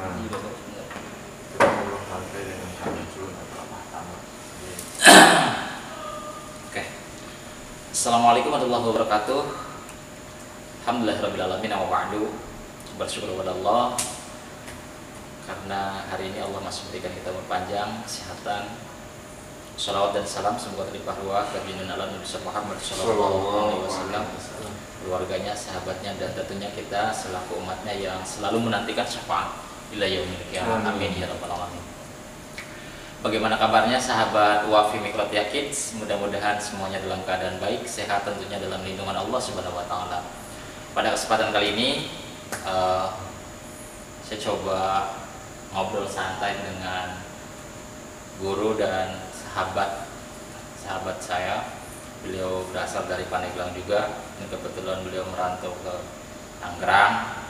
Nah, Ini juga bagus bener. kita ngobrol santai dengan Syamsul atau Abah Tama. Oke. Assalamualaikum warahmatullahi wabarakatuh. Alhamdulillahirrahmanirrahim. Wa ba'du. Bersyukur kepada Allah karena hari ini Allah masih memberikan kita umur panjang, kesehatan. Shalawat dan salam semoga terlimpah ruah bagi Nabi Muhammad sallallahu alaihi wasallam, keluarganya, sahabatnya, dan tentunya kita selaku umatnya yang selalu menantikan syafaat ila yaumil qiyamah. Amin ya rabbal alamin. Bagaimana kabarnya sahabat Wafi Mikrotia Kids? Mudah-mudahan semuanya dalam keadaan baik, sehat, tentunya dalam lindungan Allah Subhanahu wa taala. Pada kesempatan kali ini saya coba ngobrol santai dengan guru dan sahabat saya. Beliau berasal dari Pandeglang juga, dan kebetulan beliau merantau ke Tangerang.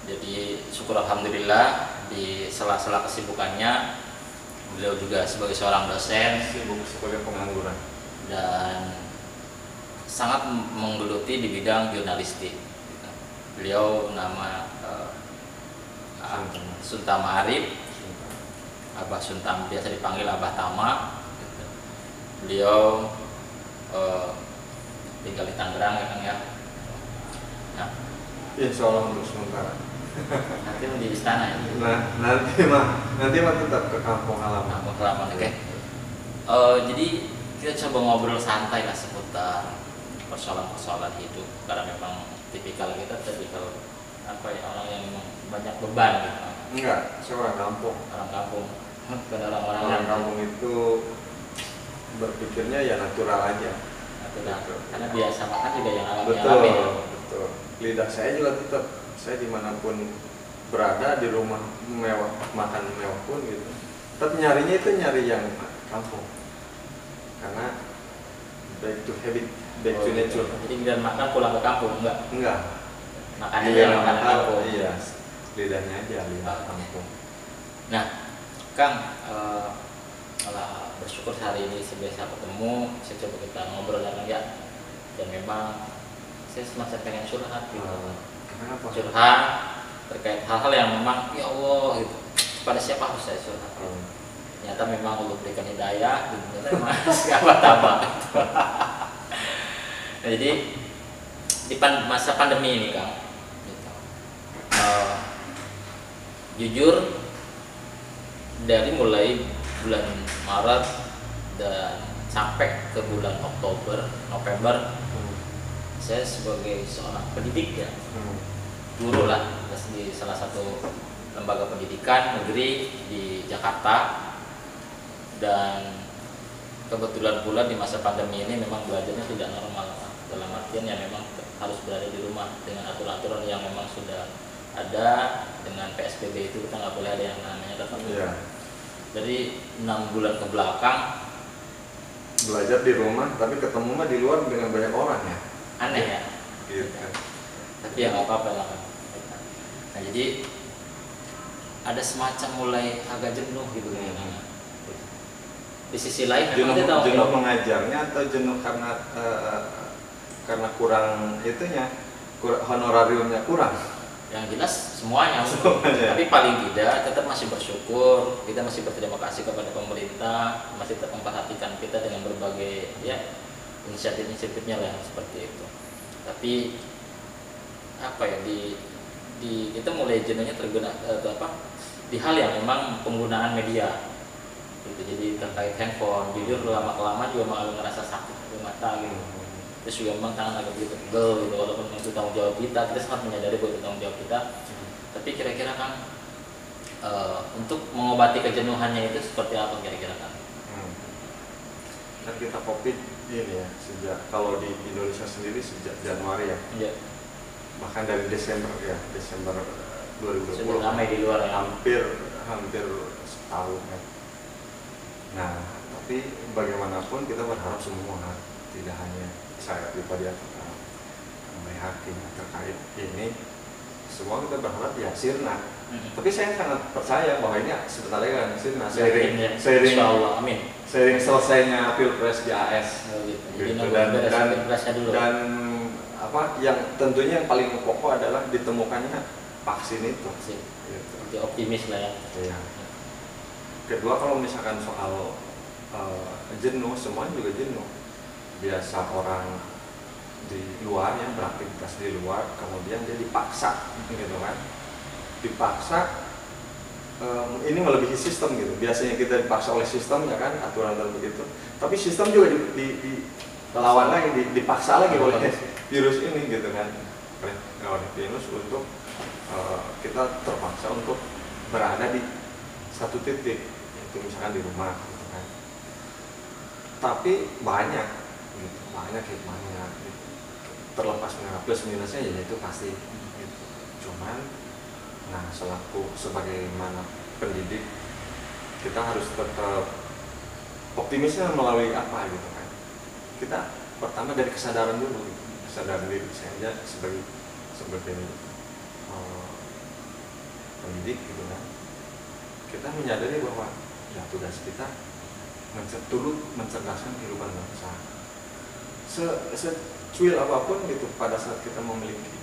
Jadi syukur alhamdulillah di sela-sela kesibukannya beliau juga sebagai seorang dosen, Sibuk sebagai pengangguran. dan sangat menggeluti di bidang jurnalistik. Beliau nama Suntama Arif, Abah Suntam, biasa dipanggil Abah Tama. Beliau tinggal di Tangerang ya Kang ya. Nah, Insya Allah untuk sementara. nanti mau di istana ya. Nah, nanti mah tetap ke kampung halaman. Nah, pengalaman oke. Jadi kita coba ngobrol santai lah seputar persoalan-persoalan hidup, karena memang tipikal apa ya, orang yang memang banyak beban gitu. Enggak, saya orang kampung. Orang kampung, bukan orang-orang Orang yang kampung itu berpikirnya ya natural aja. karena biasa makan juga yang alami. Betul. Lidah saya juga tetap, saya dimanapun berada, di rumah mewah, makan mewah pun gitu, tetap nyarinya itu nyari yang kampung, karena back to habit, back to nature. Jadi biar makan pulang ke kampung Enggak. makan aja yang makan kampung. Iya, lidahnya aja lidah kampung. Nah, Kang, malah bersyukur hari ini saya bisa ketemu, saya coba kita ngobrol ya, dan memang saya semacam pengen curhat gitu. Kenapa? Curhat terkait hal-hal yang memang ya Allah gitu, pada siapa harus saya curhat gitu. Ternyata memang Allah berikan hidayah gitu, memang siapa tambah gitu. Nah, jadi di masa pandemi ini Kang gitu. Jujur dari mulai bulan Maret dan sampai ke bulan November, saya sebagai seorang pendidik ya, guru lah di salah satu lembaga pendidikan negeri di Jakarta, dan kebetulan pula di masa pandemi ini memang belajarnya tidak normal, dalam artian ya memang harus berada di rumah dengan aturan-aturan yang memang sudah ada. Dengan PSBB itu kita nggak boleh ada yang namanya tatap muka. Dari 6 bulan ke belakang Belajar di rumah, tapi ketemu mah di luar dengan banyak orang ya. aneh ya, Gitu. tapi ya nggak apa-apa lah. Nah, jadi ada semacam mulai agak jenuh gitu ya. Di sisi lain Jenuh mengajarnya atau jenuh karena kurang itunya, honorariumnya kurang. Yang jelas semuanya. Tapi paling tidak tetap masih bersyukur, kita masih berterima kasih kepada pemerintah, masih tetap memperhatikan kita dengan berbagai ya inisiatif-inisiatifnya lah seperti itu. Tapi apa ya, di kita mulai jenuhnya di hal yang memang penggunaan media gitu. Jadi terkait handphone, jujur lama-lama juga mengalami ngerasa sakit di mata gitu. Terus juga memang tangan agak begitu pegel gitu, walaupun itu tanggung jawab kita sangat menyadari bahwa itu tanggung jawab kita. Tapi kira-kira kan untuk mengobati kejenuhannya itu seperti apa kira-kira kan? Kan kita COVID ini ya, sejak kalau di Indonesia sendiri sejak Januari ya. Iya. Bahkan dari Desember 2020. Sudah ramai di luar ya. Hampir setahun ya. Nah, tapi bagaimanapun kita berharap semua, tidak hanya saya pribadi atau kami hakim terkait ini, semua kita berharap ya sirna. Tapi saya sangat percaya bahwa ini sebenarnya kan sirna, seiring selesainya pilpres di AS gitu. Dan apa yang tentunya yang paling pokok adalah ditemukannya vaksin itu. Vaksin. Gitu. Jadi optimis lah ya. Iya. Kedua, kalau misalkan soal jenuh, semuanya juga jenuh. Biasa orang di luar yang beraktivitas di luar, kemudian dia dipaksa, gitu kan? Dipaksa, ini melebihi sistem gitu. Biasanya kita dipaksa oleh sistem, ya kan, aturan dan begitu. Tapi sistem juga lawan lagi, dipaksa lagi oleh virus ini, gitu kan? Oleh virus untuk kita terpaksa untuk berada di satu titik, itu misalkan di rumah, gitu kan. Tapi banyak hikmahnya, gitu. Terlepas plus minusnya ya itu pasti, gitu. Cuman, nah selaku sebagaimana pendidik, kita harus tetap optimisnya melalui apa, gitu kan. Kita pertama dari kesadaran dulu, gitu. Kesadaran diri saya aja sebagai pendidik, gitu kan. Kita menyadari bahwa ya tugas kita mencerdaskan kehidupan bangsa. Secuil apapun gitu, pada saat kita memiliki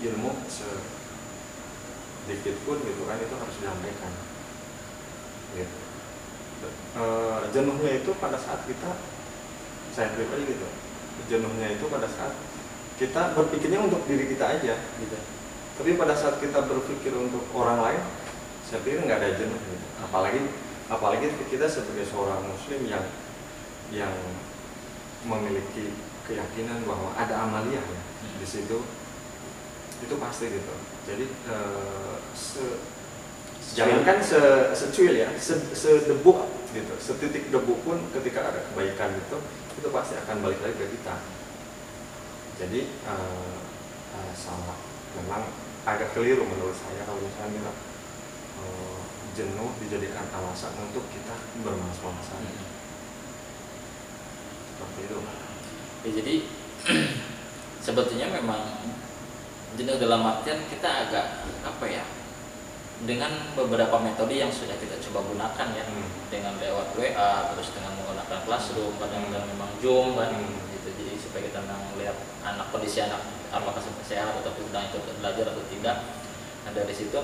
ilmu sedikit pun, gitu kan, itu harus disampaikan. Gitu. Jenuhnya itu pada saat saya pribadi gitu. Jenuhnya itu pada saat kita berpikirnya untuk diri kita aja, gitu. Tapi pada saat kita berpikir untuk orang lain, saya pikir nggak ada jenuh, gitu. Apalagi kita sebagai seorang muslim yang memiliki keyakinan bahwa ada amaliyah ya di situ, itu pasti gitu. Jadi jangankan secuil ya, sedebu gitu, setitik debu pun ketika ada kebaikan itu pasti akan balik lagi ke kita. Jadi sama, memang agak keliru menurut saya kalau misalnya jenuh dijadikan alasan untuk kita bermalas-malasan. Seperti itu. Ya, jadi sebetulnya memang jenuh dalam artian kita agak apa ya, dengan beberapa metode yang sudah kita coba gunakan ya, dengan lewat WA, terus dengan menggunakan Classroom, kadang-kadang memang Zoom kan, gitu. Jadi supaya kita melihat kondisi anak apakah sehat atau sedang ikut belajar atau tidak. Nah dari situ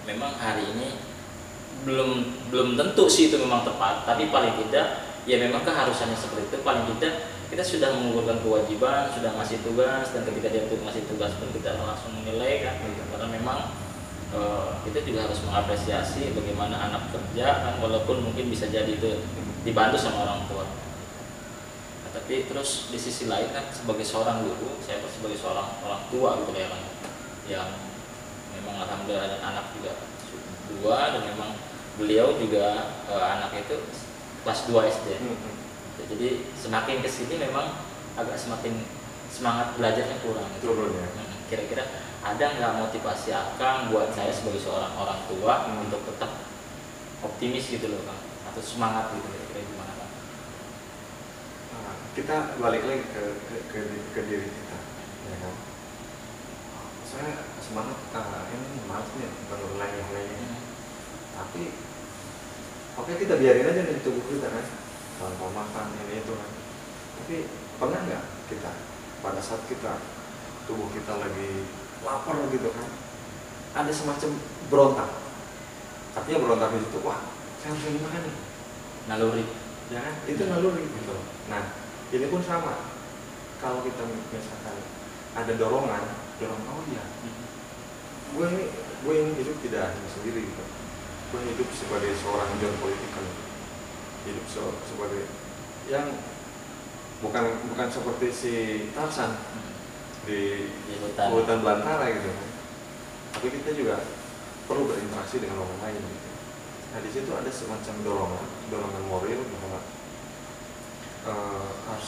memang hari ini belum tentu sih itu memang tepat, tapi paling tidak ya memang keharusannya seperti itu. Paling tidak kita sudah mengumpulkan kewajiban, sudah ngasih tugas, dan ketika dia ngasih tugas pun kita langsung menilai kan, karena memang kita juga harus mengapresiasi bagaimana anak kerja kan, walaupun mungkin bisa jadi itu dibantu sama orang tua. Nah, tapi terus di sisi lain kan sebagai seorang guru, saya sebagai seorang orang tua gitu ya kan, yang memang alhamdulillah anak juga 2, dan memang beliau juga anaknya itu kelas 2 SD. Jadi semakin kesini memang agak semakin semangat belajarnya kurang. Turun ya. Kira-kira ada nggak motivasi Akang buat saya sebagai seorang orang tua untuk tetap optimis gitu loh Kang, atau semangat gitu, kira-kira gimana Kang? Kita balik lagi ke diri kita, ya kan. Saya semangat, ini malas nih berulang yang lainnya. Tapi oke, kita biarin aja di tubuh kita kan, tanpa makan ini itu kan. Tapi pernah nggak kita pada saat tubuh kita lagi lapar gitu kan, ada semacam berontak. Artinya berontak di situ, wah saya harus makan nih. Naluri. Ya kan, itu naluri gitu. Nah ini pun sama. Kalau kita misalkan ada dorongan, oh iya, gue ini hidup tidak hanya sendiri gitu. Gue hidup sebagai seorang John political, hidup sebagai yang bukan seperti si Tarzan di hutan belantara gitu kan. Tapi kita juga perlu berinteraksi dengan orang lain gitu. Nah di situ ada semacam dorongan moral bahwa harus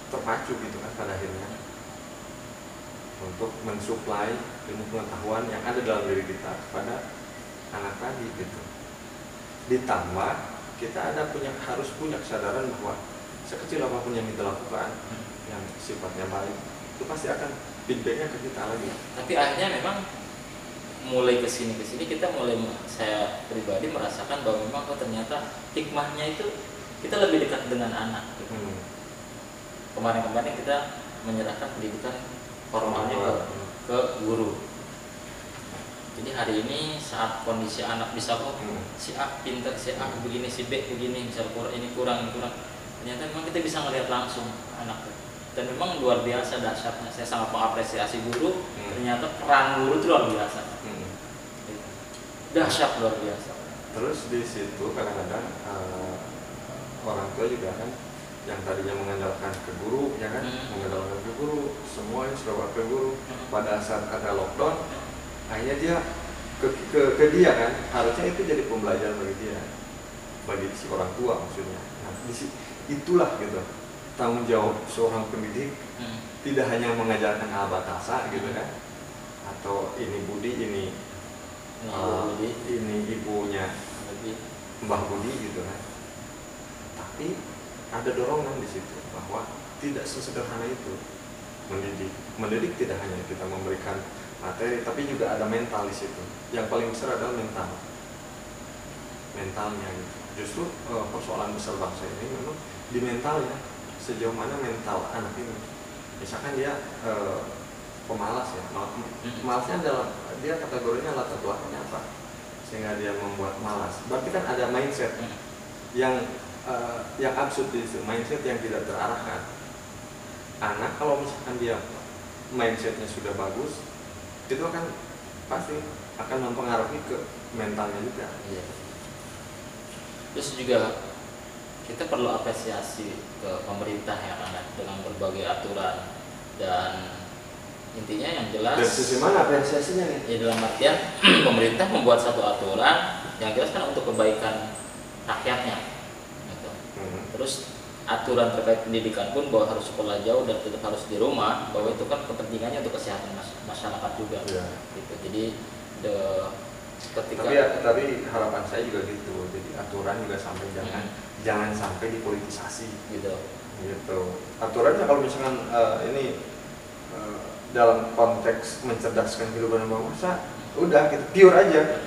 terpacu gitu kan pada akhirnya untuk mensuplai ilmu pengetahuan yang ada dalam diri kita kepada anak tadi gitu. Ditambah kita harus punya kesadaran bahwa sekecil apapun yang kita lakukan yang sifatnya baik, itu pasti akan feedbacknya ke kita lagi. Tapi akhirnya memang mulai kesini kita saya pribadi merasakan bahwa memang ternyata hikmahnya itu kita lebih dekat dengan anak gitu. Kemarin kita menyerahkan pendidikan formalnya ke guru. Jadi hari ini saat kondisi anak bisa kok si A pinter, si A begini, si B begini, misal ini kurang, ternyata memang kita bisa melihat langsung anak. Dan memang luar biasa dahsyatnya. Saya sangat mengapresiasi guru. Ternyata peran guru itu luar biasa. Dahsyat luar biasa. Terus di situ kadang-kadang orang tua juga kan yang tadinya mengandalkan ke guru, ya kan, mengandalkan ke guru, semuanya serba ke guru. Pada saat ada lockdown, akhirnya dia ke dia kan, harusnya itu jadi pembelajaran bagi dia, bagi si orang tua maksudnya. Nah, itulah gitu tanggung jawab seorang pendidik, tidak hanya mengajarkan abatasa gitu kan, atau ini Budi, ini ibunya Mbah Budi gitu kan, tapi ada dorongan di situ bahwa tidak sesederhana itu mendidik tidak hanya kita memberikan materi, tapi juga ada mental di situ. Yang paling besar adalah mentalnya gitu. Justru persoalan besar bangsa ini memang di mentalnya, sejauh mana mental anak ini. Misalkan dia pemalas ya, malasnya adalah dia kategorinya latar belakangnya apa sehingga dia membuat malas. Berarti kan ada mindset yang absurd di situ, mindset yang tidak terarahkan. Anak kalau misalkan dia mindsetnya sudah bagus, itu akan pasti akan mempengaruhi ke mentalnya juga. Iya. Terus juga kita perlu apresiasi ke pemerintah ya kan, dengan berbagai aturan, dan intinya yang jelas. Dari sisi mana apresiasinya nih? Ya dalam artian pemerintah membuat satu aturan yang jelas kan untuk kebaikan rakyatnya. Gitu. Terus aturan terkait pendidikan pun bahwa harus sekolah jauh dan tetap harus di rumah, bahwa itu kan kepentingannya untuk kesehatan masyarakat juga. Ya. Gitu. Jadi ketika tapi harapan saya juga gitu. Jadi aturan juga sampai jangan sampai dipolitisasi gitu. Aturannya kalau misalkan dalam konteks mencerdaskan kehidupan bangsa, udah gitu pure aja.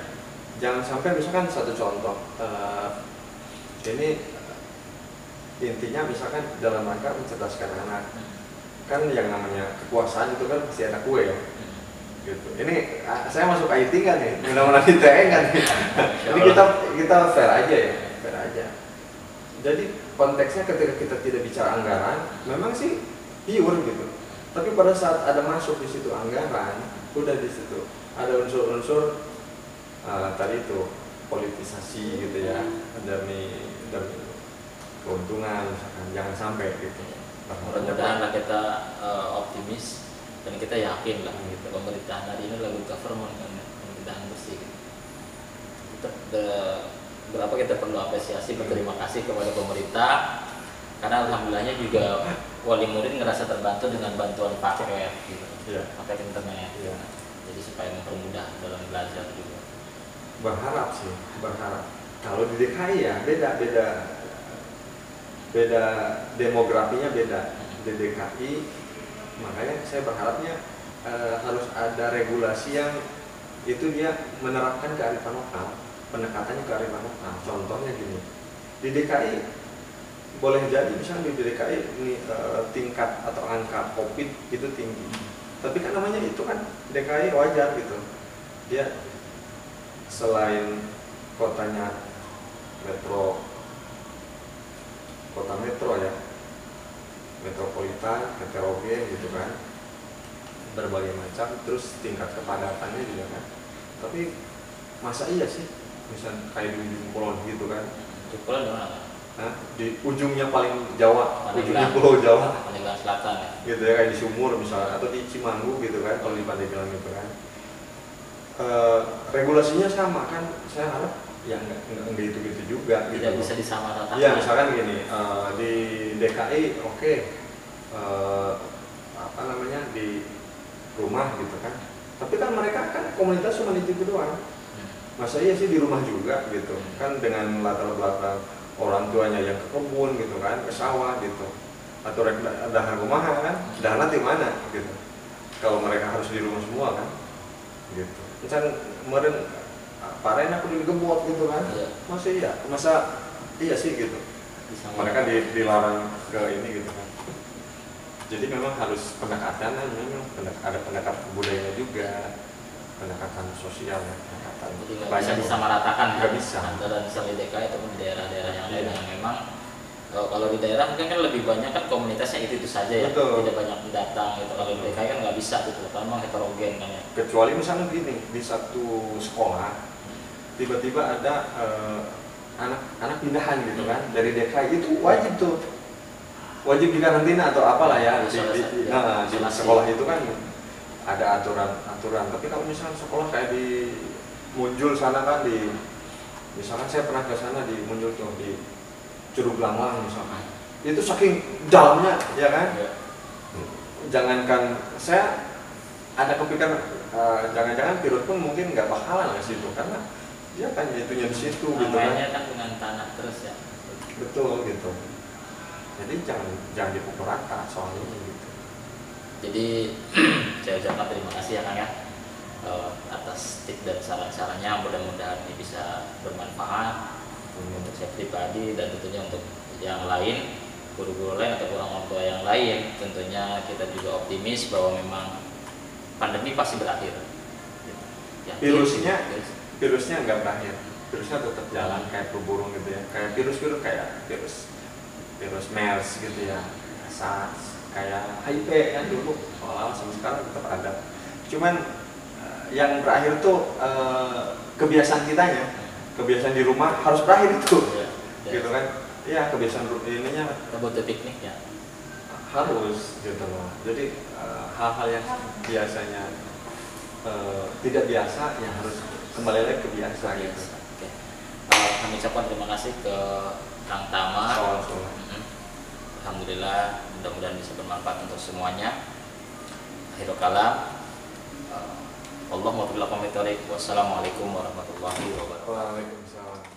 Jangan sampai misalkan satu contoh ini intinya misalkan dalam rangka mencerdaskan anak, kan yang namanya kekuasaan itu kan pasti ada kue ya. Gitu. Ini saya masuk IT kan nih, mudah-mudahan ITE kan nih. Ini kita fair aja ya, fair aja. Jadi konteksnya ketika kita tidak bicara anggaran, memang sih pure gitu. Tapi pada saat ada masuk di situ anggaran, udah di situ ada unsur-unsur tadi itu politisasi gitu ya, demi keuntungan misalkan, jangan sampai gitu. Mudah-mudahan kita optimis dan kita yakin lah gitu, pemerintahan hari ini lagu government kan, pemerintahan bersih gitu. Berapa kita perlu apresiasi, berterima kasih kepada pemerintah, karena alhamdulillahnya juga wali murid ngerasa terbantu dengan bantuan paket gitu, paket internet. Jadi supaya mempermudah dalam belajar juga. Berharap kalau di DKI ya beda demografinya beda. Di DKI makanya saya berharapnya harus ada regulasi yang itu dia menerapkan kearifan lokal, pendekatannya kearifan lokal. Contohnya gini, di DKI boleh jadi misalnya di DKI ini tingkat atau angka COVID itu tinggi, tapi kan namanya itu kan DKI wajar gitu, dia selain kotanya kota metro ya, metropolitan, heterogen gitu kan, berbagai macam, terus tingkat kepadatannya juga kan. Tapi masa iya sih, misal kayak di ujung kulon gitu kan? Kulon di mana? Di ujungnya paling Jawa, ujungnya Pulau Jawa, Pandeglang Selatan ya. Gitu ya, kayak di Sumur misalnya, atau di Cimanggu gitu kan, kalau di Pandeglang gitu kan. Regulasinya sama kan, saya harap ya nggak gitu juga. Tidak gitu. bisa disamaratakan. Ya misalkan gini, di DKI di rumah gitu kan, tapi kan mereka kan komunitas cuma itu doang. Masa iya sih di rumah juga gitu kan, dengan latar belakang orang tuanya yang ke kebun gitu kan, ke sawah gitu, atau dahar rumahan kan, dahar di mana gitu, kalau mereka harus di rumah semua kan gitu. Misalnya kemarin Paren aku digebot gitu kan, masa iya sih gitu, mereka dilarang ke ini gitu kan. Jadi memang harus pendekatan, memang ada pendekatan budayanya juga pendekatan sosial ya, pendekatan Jadi nggak bisa disamaratakan nggak bisa antara misalnya di DKI ataupun di daerah-daerah yang lain yang memang kalau di daerah mungkin kan lebih banyak kan komunitasnya itu saja ya. Betul. Tidak banyak pendatang gitu. Kalau di DKI kan nggak bisa gitu, karena memang heterogen kan ya. Kecuali misalnya gini, di satu sekolah tiba-tiba ada anak pindahan gitu kan dari DKI, itu wajib tuh, wajib dikarantina atau apalah ya di sekolah itu kan ada aturan. Tapi kalau misalnya sekolah kayak di Munjul sana kan, misalkan saya pernah ke sana di Munjul tuh, di Curug Langlang misalkan, itu saking dalamnya ya kan. Jangankan saya ada kepikiran jangan-jangan Pirut pun mungkin nggak bakalan ke situ karena dia kan itunya di situ gitu kan. Mainnya kan dengan tanah terus ya. Betul gitu. Jadi jangan dipukul rata soal ini gitu. Jadi saya ucapkan terima kasih ya Kang ya atas tips dan saran-sarannya, mudah-mudahan ini bisa bermanfaat untuk saya pribadi dan tentunya untuk yang lain, guru-guru lain atau orang tua yang lain. Tentunya kita juga optimis bahwa memang pandemi pasti berakhir. Virusnya nggak berakhir, virusnya tetap jalan kayak flu burung gitu ya, kayak virus kayak virus MERS gitu ya, SARS, kayak HIV kan dulu soal sampai sekarang tetap ada. Cuman yang berakhir tuh kebiasaan kitanya, kebiasaan di rumah harus berakhir itu, gitu kan? Iya, kebiasaan ininya butuh piknik ya, harus gitu loh. Jadi hal-hal yang biasanya tidak biasa yang harus kembali lagi ke biasa gitu. Oke. Kami ucapkan terima kasih ke Kang Tama. Alhamdulillah, mudah-mudahan bisa bermanfaat untuk semuanya. Akhirul kalam, Wassalamualaikum warahmatullahi wabarakatuh. Waalaikumsalam.